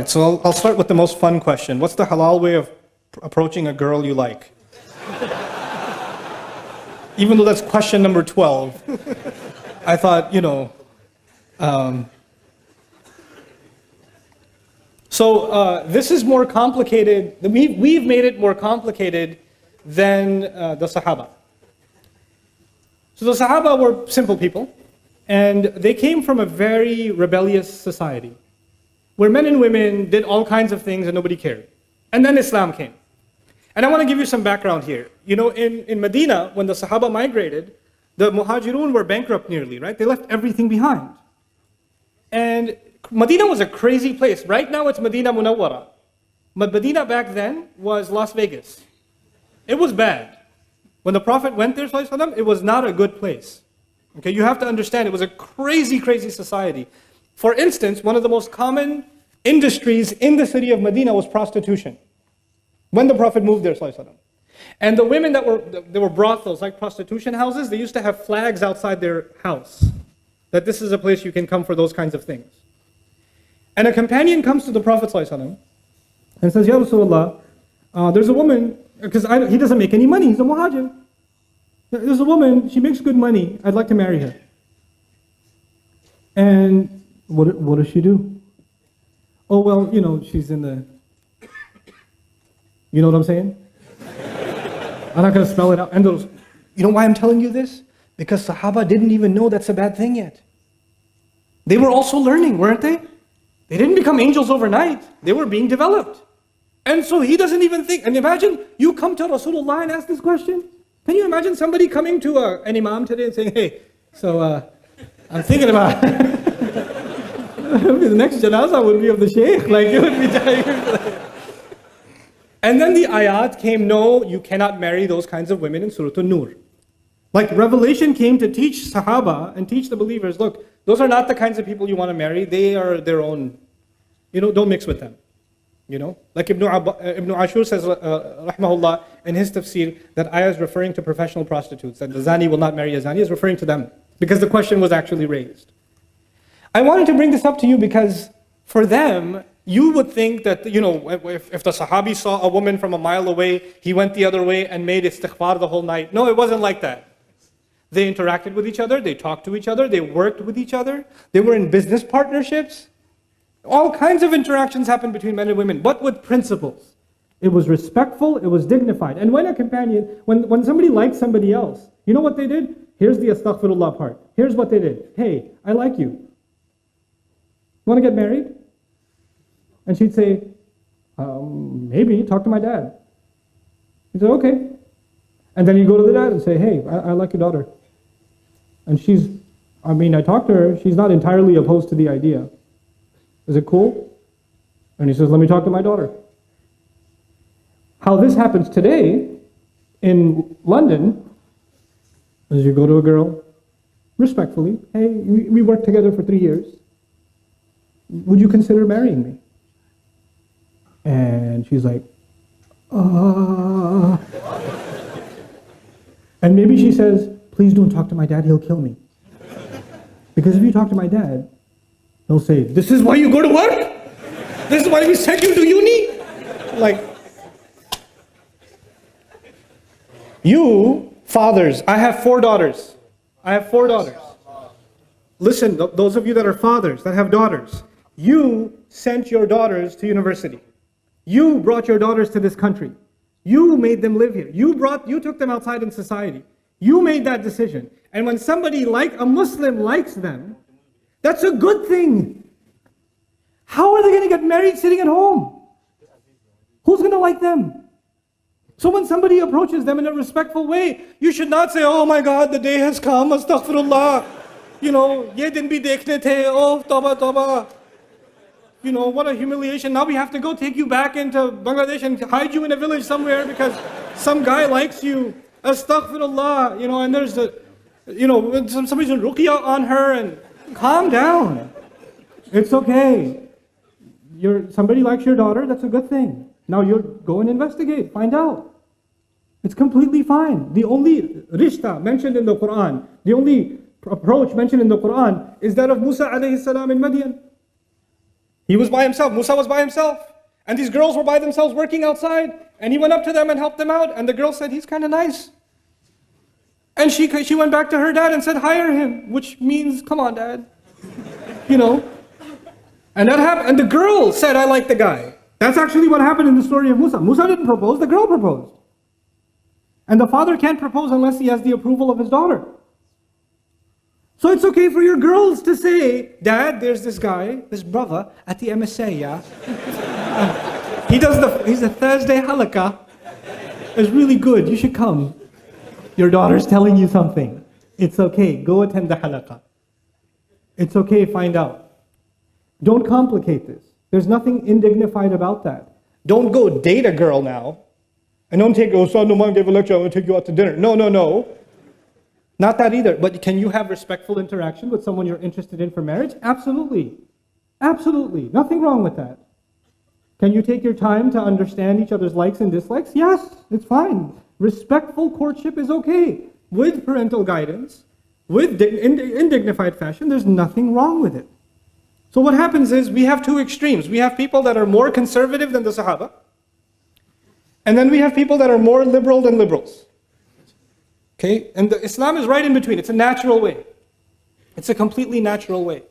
So I'll start with the most fun question. What's the halal way of approaching a girl you like? Even though that's question number 12, I thought, this is more complicated. We've made it more complicated than the Sahaba. So the Sahaba were simple people, and they came from a very rebellious society, where men and women did all kinds of things and nobody cared. And then Islam came. And I want to give you some background here. In Medina, when the Sahaba migrated, the Muhajirun were bankrupt nearly, right? They left everything behind. And Medina was a crazy place. Right now it's Medina Munawwara. But Medina back then was Las Vegas. It was bad. When the Prophet went there, it was not a good place. Okay, you have to understand, it was a crazy, crazy society. For instance, one of the most common industries in the city of Medina was prostitution. When the Prophet moved there, and the women there were brothels, like prostitution houses, they used to have flags outside their house, that this is a place you can come for those kinds of things. And a companion comes to the Prophet and says, Ya Rasulullah, there's a woman, because he doesn't make any money, he's a muhajir. There's a woman, she makes good money, I'd like to marry her. And what does she do? Oh, well, she's in the... You know what I'm saying? I'm not going to spell it out. And you know why I'm telling you this? Because Sahaba didn't even know that's a bad thing yet. They were also learning, weren't they? They didn't become angels overnight. They were being developed. And so he doesn't even think. And imagine you come to Rasulullah and ask this question. Can you imagine somebody coming to an imam today and saying, hey, I'm thinking about the next janazah would be of the sheikh. It would be... And then the ayat came, no, you cannot marry those kinds of women in Surah An-Nur. Revelation came to teach Sahaba and teach the believers, look, those are not the kinds of people you want to marry. They are their own, don't mix with them. Like Ibn Ashur says, rahmahullah, in his tafsir, that ayah is referring to professional prostitutes, that the zani will not marry a zani is referring to them, because the question was actually raised. I wanted to bring this up to you because for them, you would think that, if the Sahabi saw a woman from a mile away, he went the other way and made istighfar the whole night. No, it wasn't like that. They interacted with each other, they talked to each other, they worked with each other, they were in business partnerships. All kinds of interactions happened between men and women, but with principles. It was respectful, it was dignified. And when a companion, when somebody liked somebody else, you know what they did? Here's the astaghfirullah part. Here's what they did. Hey, I like you. Want to get married? And she'd say, maybe, talk to my dad. He'd say, okay. And then you go to the dad and say, hey, I like your daughter. And I talked to her, she's not entirely opposed to the idea. Is it cool? And he says, let me talk to my daughter. How this happens today in London is you go to a girl, respectfully, hey, we worked together for 3 years. Would you consider marrying me? And she's like, And maybe she says, please don't talk to my dad, he'll kill me. Because if you talk to my dad, he'll say, this is why you go to work? This is why we sent you to uni? You, fathers, I have 4 daughters. Listen, those of you that are fathers, that have daughters, you sent your daughters to university. You brought your daughters to this country. You made them live here. You took them outside in society. You made that decision. And when somebody a Muslim likes them, that's a good thing. How are they going to get married sitting at home? Who's going to like them? So when somebody approaches them in a respectful way, you should not say, oh my God, the day has come, astaghfirullah. Ye din bhi dekhne the, oh, tawbah, tawbah. What a humiliation. Now we have to go take you back into Bangladesh and hide you in a village somewhere because some guy likes you. Astaghfirullah. And there's somebody's doing ruqya on her, and calm down. It's okay. Somebody likes your daughter, that's a good thing. Now go and investigate, find out. It's completely fine. The only rishta mentioned in the Quran, the only approach mentioned in the Quran is that of Musa alayhi salam in Madian. He was by himself. Musa was by himself. And these girls were by themselves working outside. And he went up to them and helped them out. And the girl said, he's kind of nice. And she went back to her dad and said, hire him. Which means, come on, dad. You know. And that happened. And the girl said, I like the guy. That's actually what happened in the story of Musa. Musa didn't propose, the girl proposed. And the father can't propose unless he has the approval of his daughter. So it's okay for your girls to say, Dad, there's this guy, this brother at the MSA, yeah? He's a Thursday halakha. It's really good, you should come. Your daughter's telling you something. It's okay, go attend the halakha. It's okay, find out. Don't complicate this. There's nothing indignified about that. Don't go date a girl now. And don't take, Nouman gave a lecture, I'm going to take you out to dinner. No. Not that either. But can you have respectful interaction with someone you're interested in for marriage? Absolutely. Absolutely. Nothing wrong with that. Can you take your time to understand each other's likes and dislikes? Yes, it's fine. Respectful courtship is okay. With parental guidance, in dignified fashion, there's nothing wrong with it. So what happens is we have two extremes. We have people that are more conservative than the Sahaba. And then we have people that are more liberal than liberals. Okay? And Islam is right in between. It's a natural way. It's a completely natural way.